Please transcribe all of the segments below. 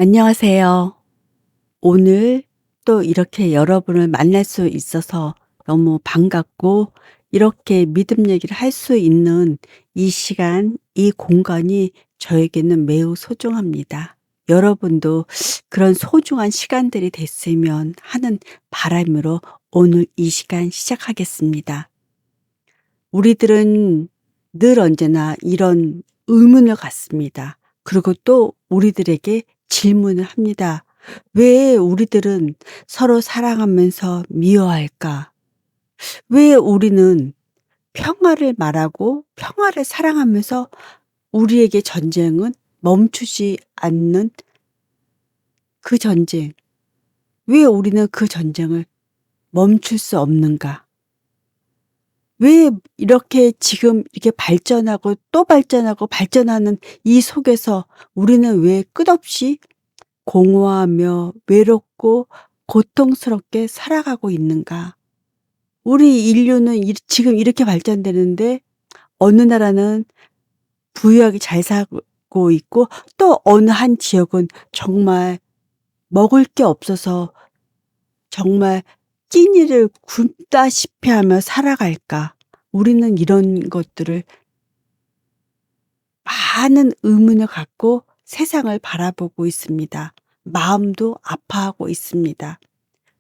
안녕하세요. 오늘 또 이렇게 여러분을 만날 수 있어서 너무 반갑고, 이렇게 믿음 얘기를 할 수 있는 이 시간, 이 공간이 저에게는 매우 소중합니다. 여러분도 그런 소중한 시간들이 됐으면 하는 바람으로 오늘 이 시간 시작하겠습니다. 우리들은 늘 언제나 이런 의문을 갖습니다. 그리고 또 우리들에게 질문을 합니다. 왜 우리들은 서로 사랑하면서 미워할까? 왜 우리는 평화를 말하고 평화를 사랑하면서 우리에게 전쟁은 멈추지 않는 그 전쟁, 왜 우리는 그 전쟁을 멈출 수 없는가? 왜 이렇게 지금 이렇게 발전하고 또 발전하고 발전하는 이 속에서 우리는 왜 끝없이 공허하며 외롭고 고통스럽게 살아가고 있는가? 우리 인류는 지금 이렇게 발전되는데, 어느 나라는 부유하게 잘 살고 있고 또 어느 한 지역은 정말 먹을 게 없어서 정말 끼니를 굶다시피 하며 살아갈까? 우리는 이런 것들을 많은 의문을 갖고 세상을 바라보고 있습니다. 마음도 아파하고 있습니다.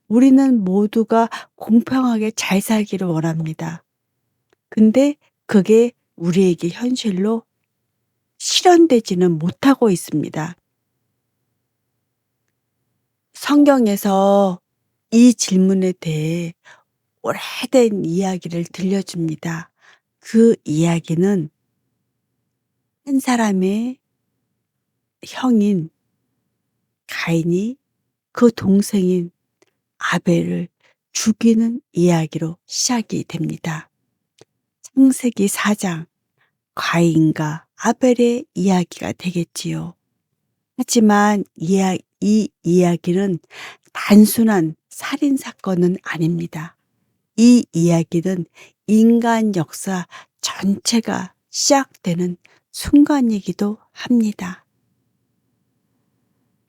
우리는 모두가 공평하게 잘 살기를 원합니다. 근데 그게 우리에게 현실로 실현되지는 못하고 있습니다. 성경에서 이 질문에 대해 오래된 이야기를 들려줍니다. 그 이야기는 한 사람의 형인 가인이 그 동생인 아벨을 죽이는 이야기로 시작이 됩니다. 창세기 4장, 가인과 아벨의 이야기가 되겠지요. 하지만 이 이야기는 단순한 살인 사건은 아닙니다. 이 이야기는 인간 역사 전체가 시작되는 순간이기도 합니다.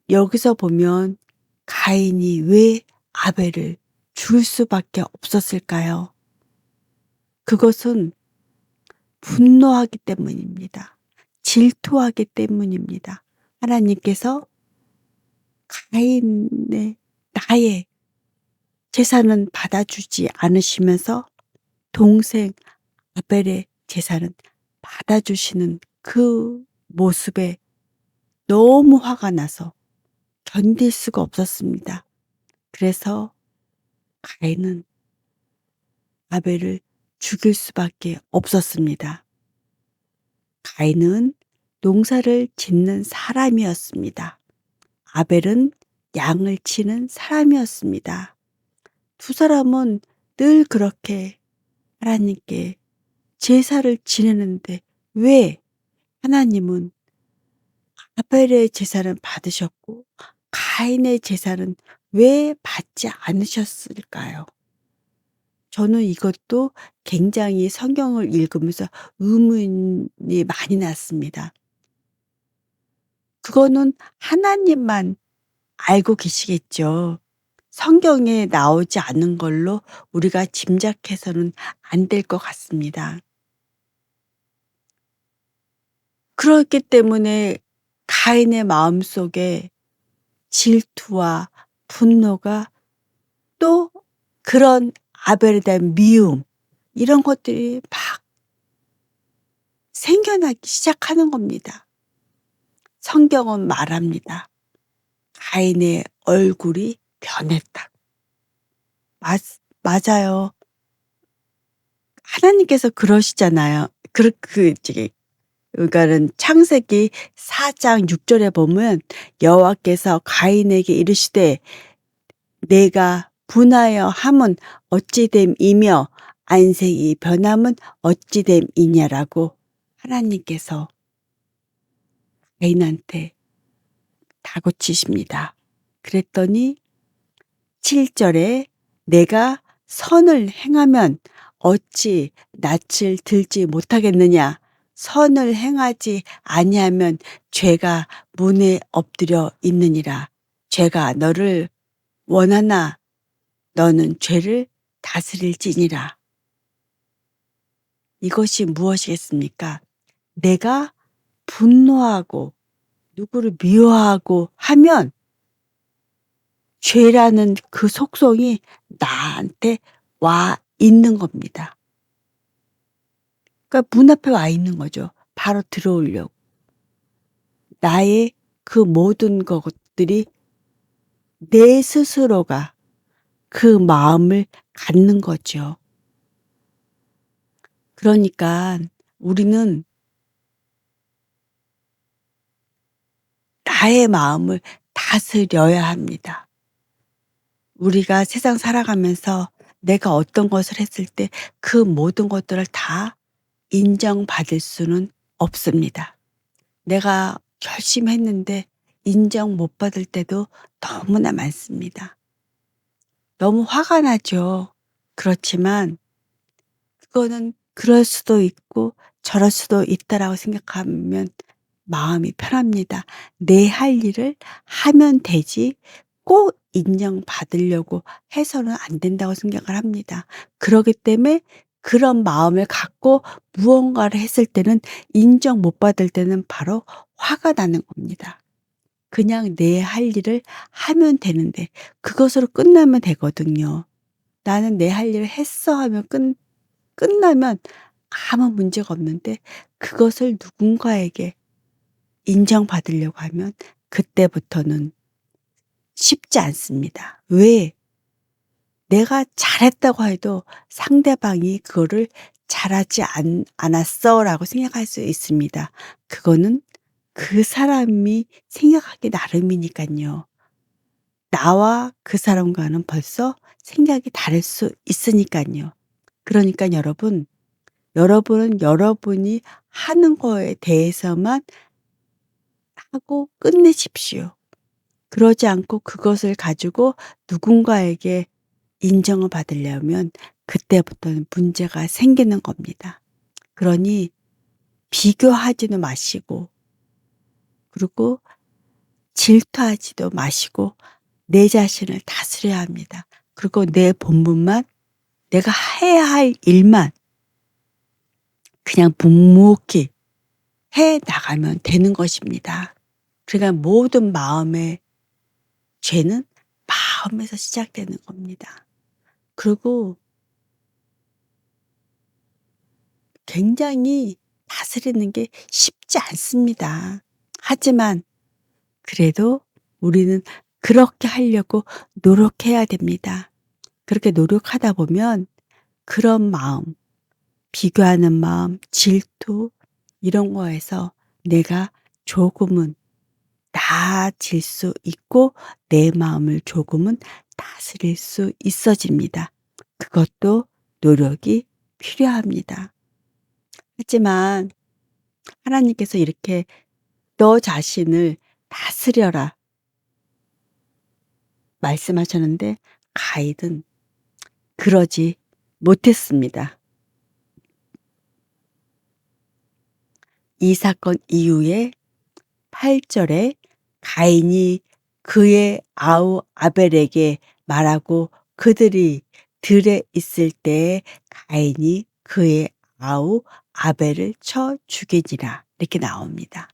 여기서 보면 가인이 왜 아벨을 죽일 수밖에 없었을까요? 그것은 분노하기 때문입니다. 질투하기 때문입니다. 하나님께서 가인의 나의 제사는 받아주지 않으시면서 동생 아벨의 제사는 받아주시는 그 모습에 너무 화가 나서 견딜 수가 없었습니다. 그래서 가인은 아벨을 죽일 수밖에 없었습니다. 가인은 농사를 짓는 사람이었습니다. 아벨은 양을 치는 사람이었습니다. 두 사람은 늘 그렇게 하나님께 제사를 지내는데, 왜 하나님은 아벨의 제사는 받으셨고 가인의 제사는 왜 받지 않으셨을까요? 저는 이것도 굉장히 성경을 읽으면서 의문이 많이 났습니다. 그거는 하나님만 알고 계시겠죠. 성경에 나오지 않은 걸로 우리가 짐작해서는 안 될 것 같습니다. 그렇기 때문에 가인의 마음속에 질투와 분노가, 또 그런 아벨에 대한 미움, 이런 것들이 막 생겨나기 시작하는 겁니다. 성경은 말합니다. 가인의 얼굴이 변했다. 맞아요. 하나님께서 그러시잖아요. 그러니까는 창세기 4장 6절에 보면 여호와께서 가인에게 이르시되 내가 분하여 함은 어찌 됨이며 안색이 변함은 어찌 됨이냐라고 하나님께서 가인한테 다그치십니다. 그랬더니 7절에 내가 선을 행하면 어찌 낯을 들지 못하겠느냐. 선을 행하지 아니하면 죄가 문에 엎드려 있느니라. 죄가 너를 원하나 너는 죄를 다스릴지니라. 이것이 무엇이겠습니까? 내가 분노하고 누구를 미워하고 하면 죄라는 그 속성이 나한테 와 있는 겁니다. 그러니까 문 앞에 와 있는 거죠. 바로 들어오려고. 나의 그 모든 것들이 내 스스로가 그 마음을 갖는 거죠. 그러니까 우리는 나의 마음을 다스려야 합니다. 우리가 세상 살아가면서 내가 어떤 것을 했을 때 그 모든 것들을 다 인정받을 수는 없습니다. 내가 열심히 했는데 인정 못 받을 때도 너무나 많습니다. 너무 화가 나죠. 그렇지만 그거는 그럴 수도 있고 저럴 수도 있다라고 생각하면 마음이 편합니다. 내 할 일을 하면 되지 꼭 인정받으려고 해서는 안 된다고 생각을 합니다. 그러기 때문에 그런 마음을 갖고 무언가를 했을 때는 인정 못 받을 때는 바로 화가 나는 겁니다. 그냥 내 할 일을 하면 되는데 그것으로 끝나면 되거든요. '나는 내 할 일을 했어.' 하면 끝나면 아무 문제가 없는데 그것을 누군가에게 인정받으려고 하면 그때부터는 쉽지 않습니다. 왜? 내가 잘했다고 해도 상대방이 그거를 "잘하지 않았어."라고 생각할 수 있습니다. 그거는 그 사람이 생각하기 나름이니깐요. 나와 그 사람과는 벌써 생각이 다를 수 있으니깐요. 그러니까 여러분은 여러분이 하는 거에 대해서만 하고 끝내십시오. 그러지 않고 그것을 가지고 누군가에게 인정을 받으려면 그때부터는 문제가 생기는 겁니다. 그러니 비교하지는 마시고 그리고 질투하지도 마시고 내 자신을 다스려야 합니다. 그리고 내 본분만 내가 해야 할 일만 그냥 묵묵히 해 나가면 되는 것입니다. 그러니까 모든 마음의 죄는 마음에서 시작되는 겁니다. 그리고 굉장히 다스리는 게 쉽지 않습니다. 하지만 그래도 우리는 그렇게 하려고 노력해야 됩니다. 그렇게 노력하다 보면 그런 마음, 비교하는 마음, 질투 이런 거에서 내가 조금은 나아질 수 있고 내 마음을 조금은 다스릴 수 있어집니다. 그것도 노력이 필요합니다. 하지만 하나님께서 이렇게 "너 자신을 다스려라." 말씀하셨는데 가인은 그러지 못했습니다. 이 사건 이후에 8 절에 가인이 그의 아우 아벨에게 말하고 그들이 들에 있을 때에 가인이 그의 아우 아벨을 쳐 죽이니라 이렇게 나옵니다.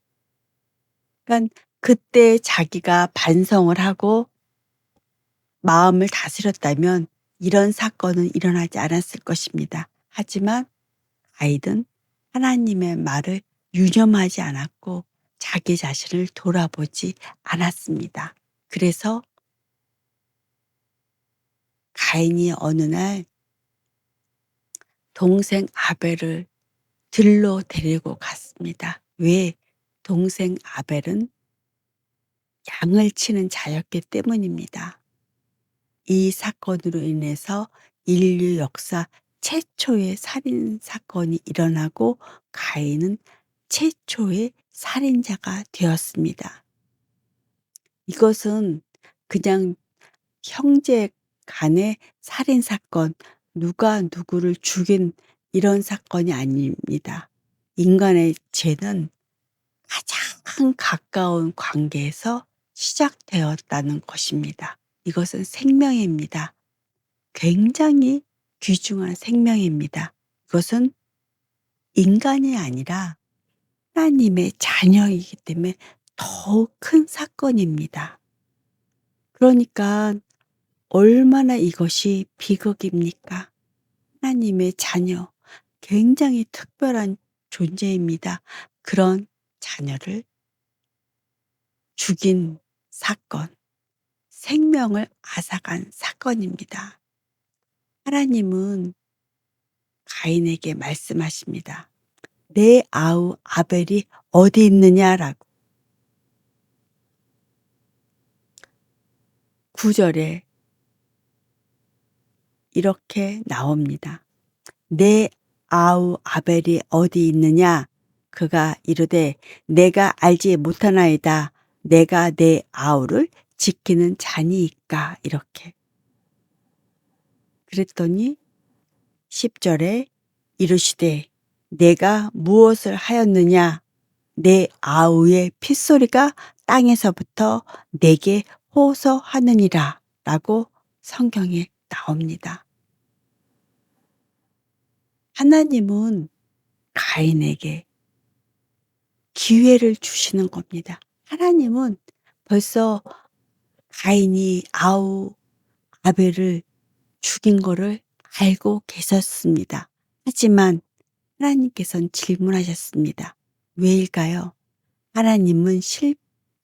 그러니까 그때 자기가 반성을 하고 마음을 다스렸다면 이런 사건은 일어나지 않았을 것입니다. 하지만 가인은 하나님의 말을 유념하지 않았고 자기 자신을 돌아보지 않았습니다. 그래서 가인이 어느 날 동생 아벨을 들로 데리고 갔습니다. 왜? 동생 아벨은 양을 치는 자였기 때문입니다. 이 사건으로 인해서 인류 역사 최초의 살인 사건이 일어나고 가인은 최초의 살인자가 되었습니다. 이것은 그냥 형제 간의 살인 사건, 누가 누구를 죽인 이런 사건이 아닙니다. 인간의 죄는 가장 가까운 관계에서 시작되었다는 것입니다. 이것은 생명입니다. 굉장히 귀중한 생명입니다. 이것은 인간이 아니라 하나님의 자녀이기 때문에 더욱 큰 사건입니다. 그러니까 얼마나 이것이 비극입니까? 하나님의 자녀, 굉장히 특별한 존재입니다. 그런 자녀를 죽인 사건, 생명을 앗아간 사건입니다. 하나님은 가인에게 말씀하십니다. 내 아우 아벨이 어디 있느냐라고. 9절에 이렇게 나옵니다. 내 아우 아벨이 어디 있느냐? 그가 이르되 내가 알지 못하나이다. 내가 내 아우를 지키는 자니이까. 이렇게. 그랬더니 10절에 이르시되 내가 무엇을 하였느냐? 내 아우의 핏소리가 땅에서부터 내게 호소하느니라 라고 성경에 나옵니다. 하나님은 가인에게 기회를 주시는 겁니다. 하나님은 벌써 가인이 아우 아벨을 죽인 거를 알고 계셨습니다. 하지만 하나님께서는 질문하셨습니다. 왜일까요? 하나님은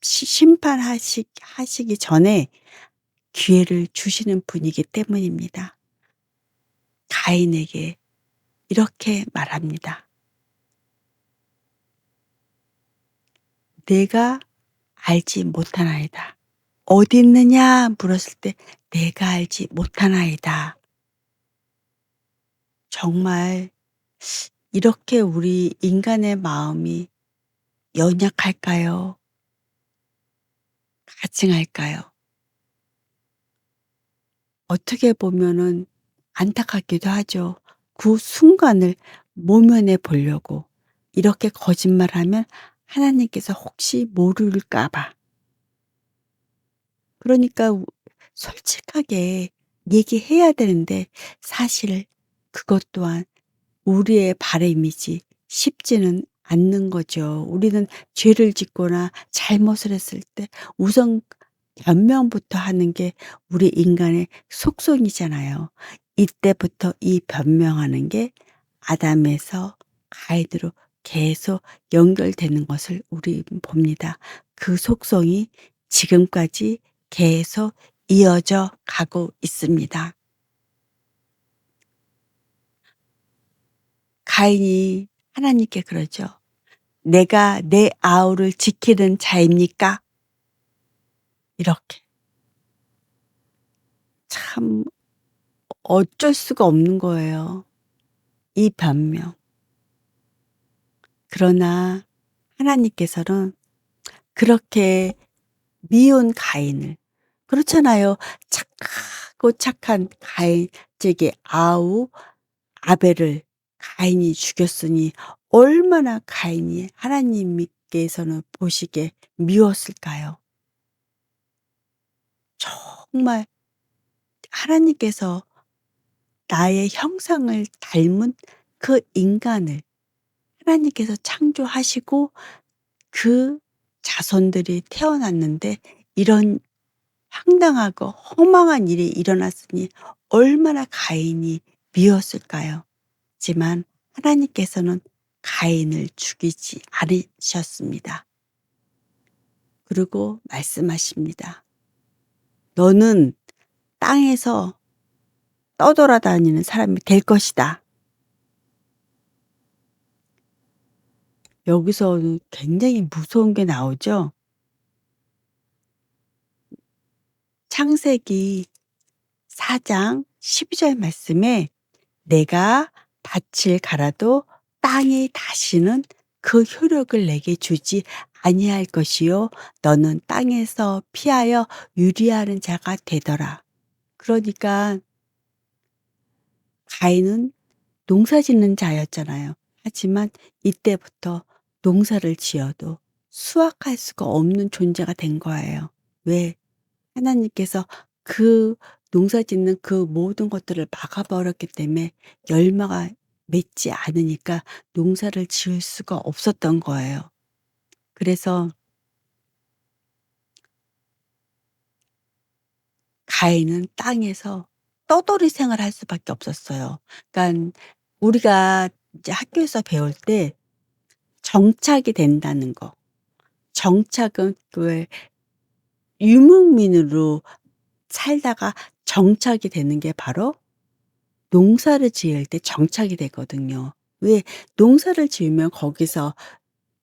심판하시기 전에 기회를 주시는 분이기 때문입니다. 가인에게 이렇게 말합니다. 내가 알지 못하나이다. 어디 있느냐 물었을 때 내가 알지 못하나이다. 정말 이렇게 우리 인간의 마음이 연약할까요? 가증할까요? 어떻게 보면은 안타깝기도 하죠. 그 순간을 모면해 보려고 이렇게 거짓말하면 하나님께서 혹시 모를까 봐. 그러니까 솔직하게 얘기해야 되는데 사실 그것 또한 우리의 바람이지 쉽지는 않는 거죠. 우리는 죄를 짓거나 잘못을 했을 때 우선 변명부터 하는 게 우리 인간의 속성이잖아요. 이때부터 이 변명하는 게 아담에서 가인으로 계속 연결되는 것을 우리 봅니다. 그 속성이 지금까지 계속 이어져 가고 있습니다. 가인이 하나님께 그러죠. 내가 내 아우를 지키는 자입니까? 이렇게. 참 어쩔 수가 없는 거예요. 이 변명. 그러나 하나님께서는 그렇게 미운 가인을 그렇잖아요. 착하고 착한 가인 저기 아우 아벨을 가인이 죽였으니 얼마나 가인이 하나님께서는 보시기에 미웠을까요? 정말 하나님께서 나의 형상을 닮은 그 인간을 하나님께서 창조하시고 그 자손들이 태어났는데 이런 황당하고 허망한 일이 일어났으니 얼마나 가인이 미웠을까요? 하지만 하나님께서는 가인을 죽이지 않으셨습니다. 그리고 말씀하십니다. 너는 땅에서 떠돌아다니는 사람이 될 것이다. 여기서 굉장히 무서운 게 나오죠. 창세기 4장 12절 말씀에 내가 밭을 갈아도 땅이 다시는 그 효력을 내게 주지 아니할 것이요 너는 땅에서 피하여 유리하는 자가 되더라. 그러니까 가인은 농사짓는 자였잖아요. 하지만 이때부터 농사를 지어도 수확할 수가 없는 존재가 된 거예요. 왜? 하나님께서 그 농사 짓는 그 모든 것들을 막아 버렸기 때문에 열매가 맺지 않으니까 농사를 지을 수가 없었던 거예요. 그래서 가인은 땅에서 떠돌이 생활을 할 수밖에 없었어요. 그러니깐 우리가 이제 학교에서 배울 때 정착이 된다는 거. 정착은 왜 유목민으로 살다가 정착이 되는 게 바로 농사를 지을 때 정착이 되거든요. 왜 농사를 지으면 거기서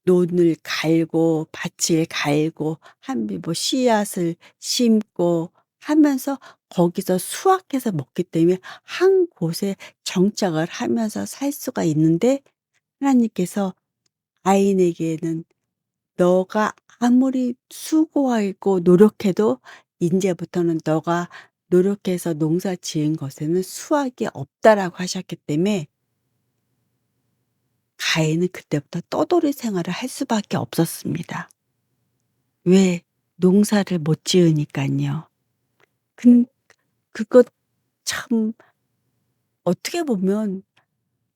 논을 갈고 밭을 갈고 한 뭐 씨앗을 심고 하면서 거기서 수확해서 먹기 때문에 한 곳에 정착을 하면서 살 수가 있는데 하나님께서 아인에게는 "너가 아무리 수고하고 노력해도 인제부터는 너가 노력해서 농사 지은 것에는 수확이 없다."라고 하셨기 때문에 가인은 그때부터 떠돌이 생활을 할 수밖에 없었습니다. 왜? 농사를 못 지으니깐요. 근 그것 참 어떻게 보면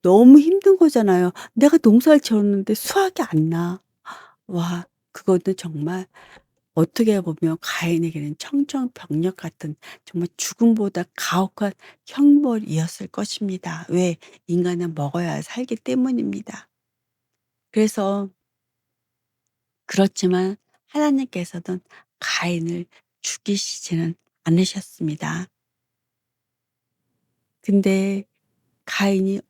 너무 힘든 거잖아요. 내가 농사를 지었는데 수확이 안 나. 와 그거는 정말 어떻게 보면 가인에게는 청정병력 같은 정말 죽음보다 가혹한 형벌이었을 것입니다. 왜? 인간은 먹어야 살기 때문입니다. 그래서 그렇지만 하나님께서는 가인을 죽이시지는 않으셨습니다. 근데 가인이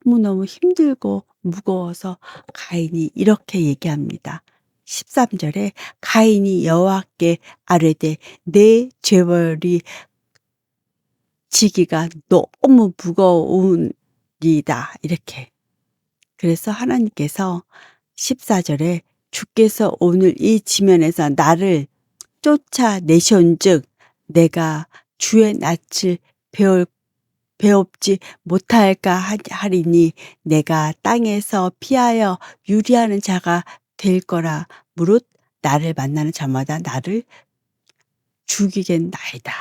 너무너무 힘들고 무거워서 가인이 이렇게 얘기합니다. 13 절에 가인이 여호와께 아뢰되 내 죄벌이 지기가 너무 무거우니이다. 이렇게. 그래서 하나님께서 14 절에 주께서 오늘 이 지면에서 나를 쫓아내시온즉 내가 주의 낯을 배울 배웁지 못할까 하리니 내가 땅에서 피하여 유리하는 자가 될 거라 무릇 나를 만나는 자마다 나를 죽이겠나이다.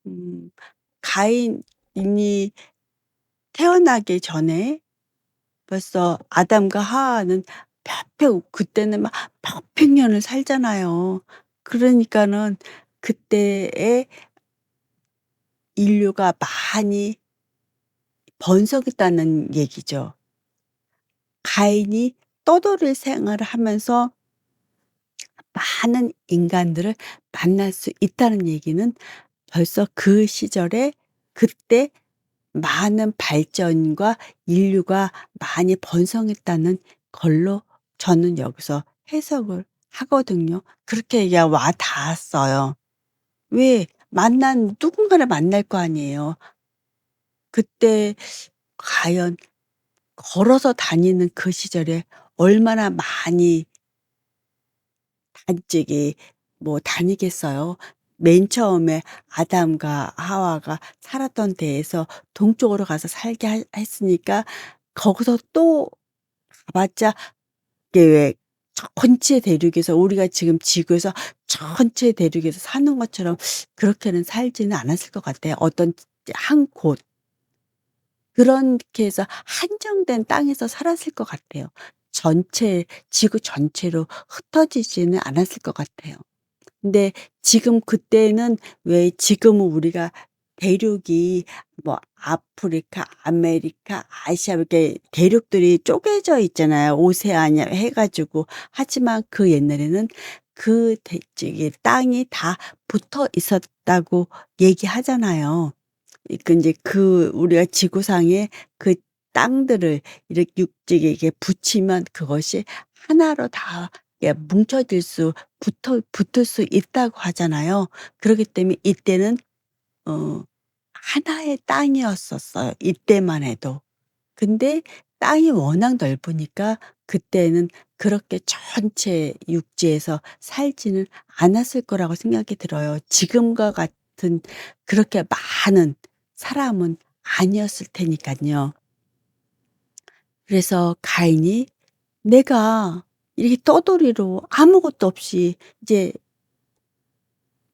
음 가인이 태어나기 전에 벌써 아담과 하와는 그때는 막 몇백 년을 살잖아요. 그러니까는 그때에 인류가 많이 번성했다는 얘기죠. 가인이 떠돌이 생활을 하면서 많은 인간들을 만날 수 있다는 얘기는 벌써 그 시절에 그때 많은 발전과 인류가 많이 번성했다는 걸로 저는 여기서 해석을 하거든요. 그렇게 얘기가 와 닿았어요. 왜? 누군가를 만날 거 아니에요. 그때 과연 걸어서 다니는 그 시절에 얼마나 많이 저기 다니겠어요. 맨 처음에 아담과 하와가 살았던 데에서 동쪽으로 가서 살게 했으니까 거기서 또 가 봤자 이게 왜 전체 대륙에서 우리가 지금 지구에서 전체 대륙에서 사는 것처럼 그렇게는 살지는 않았을 것 같아요. 어떤 한 곳 그렇게 해서 한정된 땅에서 살았을 것 같아요. 전체 지구 전체로 흩어지지는 않았을 것 같아요. 근데 지금 그때는 왜 지금은 우리가 대륙이 아프리카, 아메리카, 아시아 이렇게 대륙들이 쪼개져 있잖아요. 오세아니아 해 가지고. 하지만 그 옛날에는 그 저기 땅이 다 붙어 있었다고 얘기하잖아요. 인제 우리가 지구상에 그 땅들을 이렇게 육지에 이렇게 붙이면 그것이 하나로 다 뭉쳐질 붙을 수 있다고 하잖아요. 그러기 때문에 이때는 어 하나의 땅이었었어요, 이때만 해도. 근데 땅이 워낙 넓으니까 그때는 그렇게 전체 육지에서 살지는 않았을 거라고 생각이 들어요. 지금과 같은 그렇게 많은 사람은 아니었을 테니깐요. 그래서 가인이 내가 이렇게 떠돌이로 아무것도 없이 이제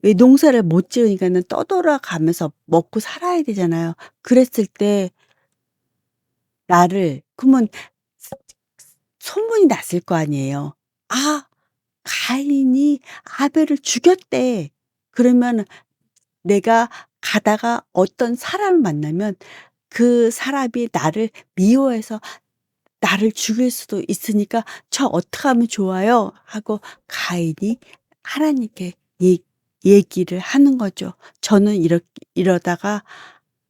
왜 농사를 못 지으니까는 떠돌아 가면서 먹고 살아야 되잖아요. 그랬을 때 나를 그러면 소문이 났을 거 아니에요. '아 가인이 아벨을 죽였대.' 그러면 내가 가다가 어떤 사람을 만나면 그 사람이 나를 미워해서 나를 죽일 수도 있으니까 "저 어떡하면 좋아요?" 하고 가인이 하나님께 얘기를 하는 거죠. 저는 이러다가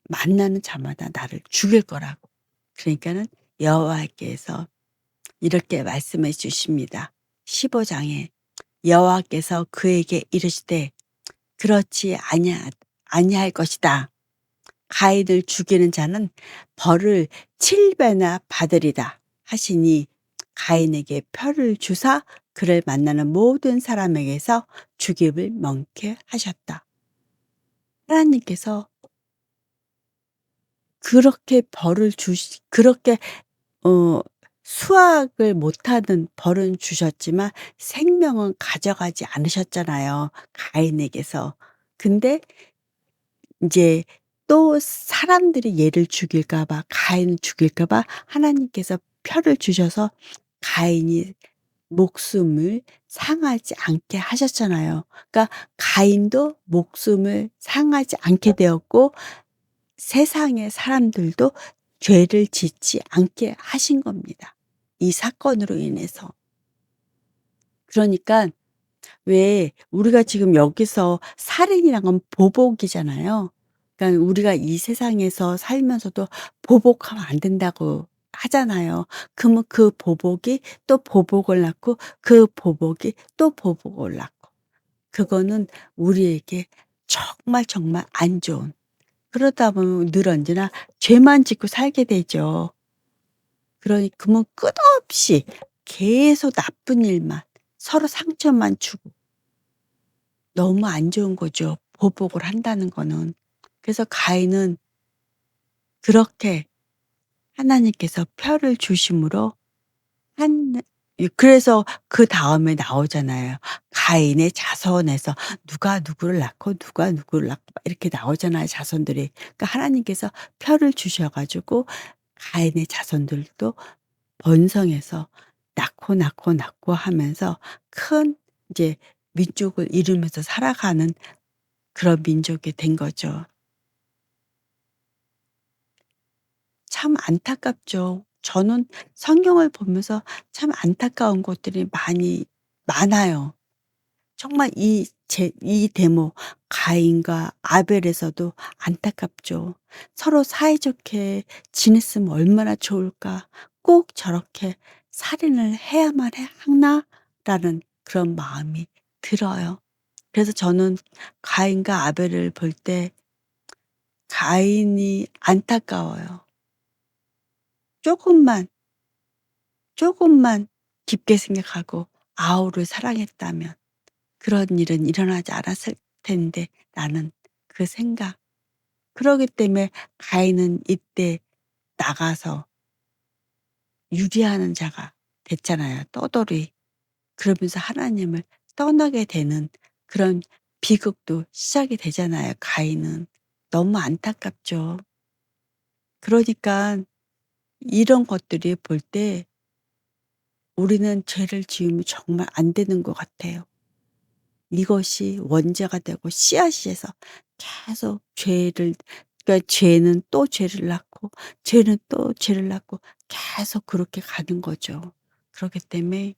만나는 자마다 나를 죽일 거라고. 그러니까는 여호와께서 이렇게 말씀해 주십니다. 15 장에 여호와께서 그에게 이르시되 "그렇지 아니할 것이다. 가인을 죽이는 자는 벌을 7배나 받으리다." 하시니 가인에게 표를 주사 그를 만나는 모든 사람에게서 죽임을 명케 하셨다. 하나님께서 그렇게 벌을 주시 그렇게 어 수확을 못하는 벌은 주셨지만 생명은 가져가지 않으셨잖아요, 가인에게서. 근데 인제 또 사람들이 얘를 죽일까 봐 가인을 죽일까 봐 하나님께서 표를 주셔서 가인이 목숨을 상하지 않게 하셨잖아요. 그러니까 가인도 목숨을 상하지 않게 되었고 세상의 사람들도 죄를 짓지 않게 하신 겁니다, 이 사건으로 인해서. 그러니깐 왜 우리가 지금 여기서 살인이란 건 보복이잖아요. 그러니까 우리가 이 세상에서 살면서도 보복하면 안 된다고 하잖아요. 그러면 그 보복이 또 보복을 낳고 그 보복이 또 보복을 낳고 그거는 우리에게 정말 정말 안 좋은 그러다 보면 늘 언제나 죄만 짓고 살게 되죠. 그러니 그러면 끝없이 계속 나쁜 일만 서로 상처만 주고 너무 안 좋은 거죠, 보복을 한다는 거는. 그래서 가인은 그렇게 하나님께서 표를 주심으로 한 그래서 그다음에 나오잖아요. 가인의 자손에서 누가 누구를 낳고 누가 누구를 낳고 막 이렇게 나오잖아요, 자손들이. 그러니까 하나님께서 표를 주셔 가지고 가인의 자손들도 번성해서 낳고, 낳고, 낳고 하면서 큰 이제 민족을 이루면서 살아가는 그런 민족이 된 거죠. 참 안타깝죠. 저는 성경을 보면서 참 안타까운 것들이 많아요. 정말 이 대목 가인과 아벨에서도 안타깝죠. 서로 사이좋게 지냈으면 얼마나 좋을까. 꼭 저렇게 살인을 해야만 하나라는 그런 마음이 들어요. 그래서 저는 가인과 아벨을 볼 때 가인이 안타까워요. 조금만, 조금만 깊게 생각하고 아우를 사랑했다면 그런 일은 일어나지 않았을 텐데 라는 그 생각. 그러기 때문에 가인은 이때 나가서 유리하는 자가 됐잖아요, 떠돌이. 그러면서 하나님을 떠나게 되는 그런 비극도 시작이 되잖아요, 가인은. 너무 안타깝죠. 그러니깐 이런 것들이 볼 때 우리는 죄를 지으면 정말 안 되는 것 같아요. 이것이 원죄가 되고 씨앗이에서 계속 죄를 그러니까 죄는 또 죄를 낳고 죄는 또 죄를 낳고 계속 그렇게 가는 거죠. 그렇기 때문에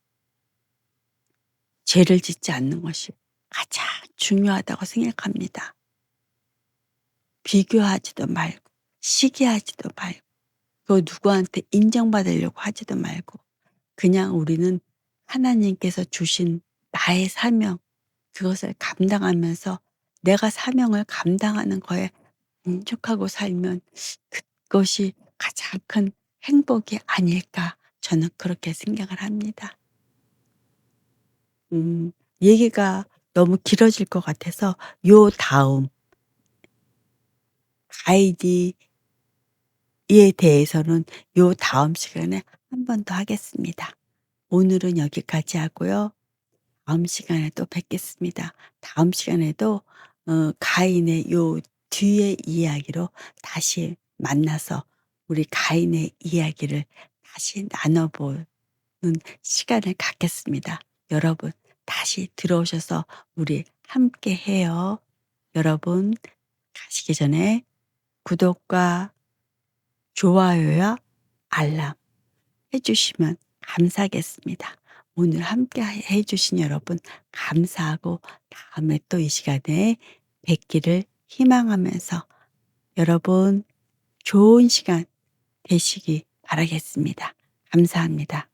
죄를 짓지 않는 것이 가장 중요하다고 생각합니다. 비교하지도 말고 시기하지도 말고 또 누구한테 인정받으려고 하지도 말고 그냥 우리는 하나님께서 주신 나의 사명 그것을 감당하면서 내가 사명을 감당하는 거에 만족하고 살면 그것이 가장 큰 행복이 아닐까 저는 그렇게 생각을 합니다. 얘기가 너무 길어질 것 같아서 요 다음 가이디에 대해서는 요 다음 시간에 한 번 더 하겠습니다. 오늘은 여기까지 하고요. 다음 시간에 또 뵙겠습니다. 다음 시간에도 가인의 요 뒤의 이야기로 다시 만나서 우리 가인의 이야기를 다시 나눠 보는 시간을 갖겠습니다. 여러분 다시 들어오셔서 우리 함께 해요. 여러분 가시기 전에 구독과 좋아요와 알람 해 주시면 감사하겠습니다. 오늘 함께 해 주신 여러분 감사하고 다음에 또 이 시간에 뵙기를 희망하면서 여러분 좋은 시간 되시기 바라겠습니다. 감사합니다.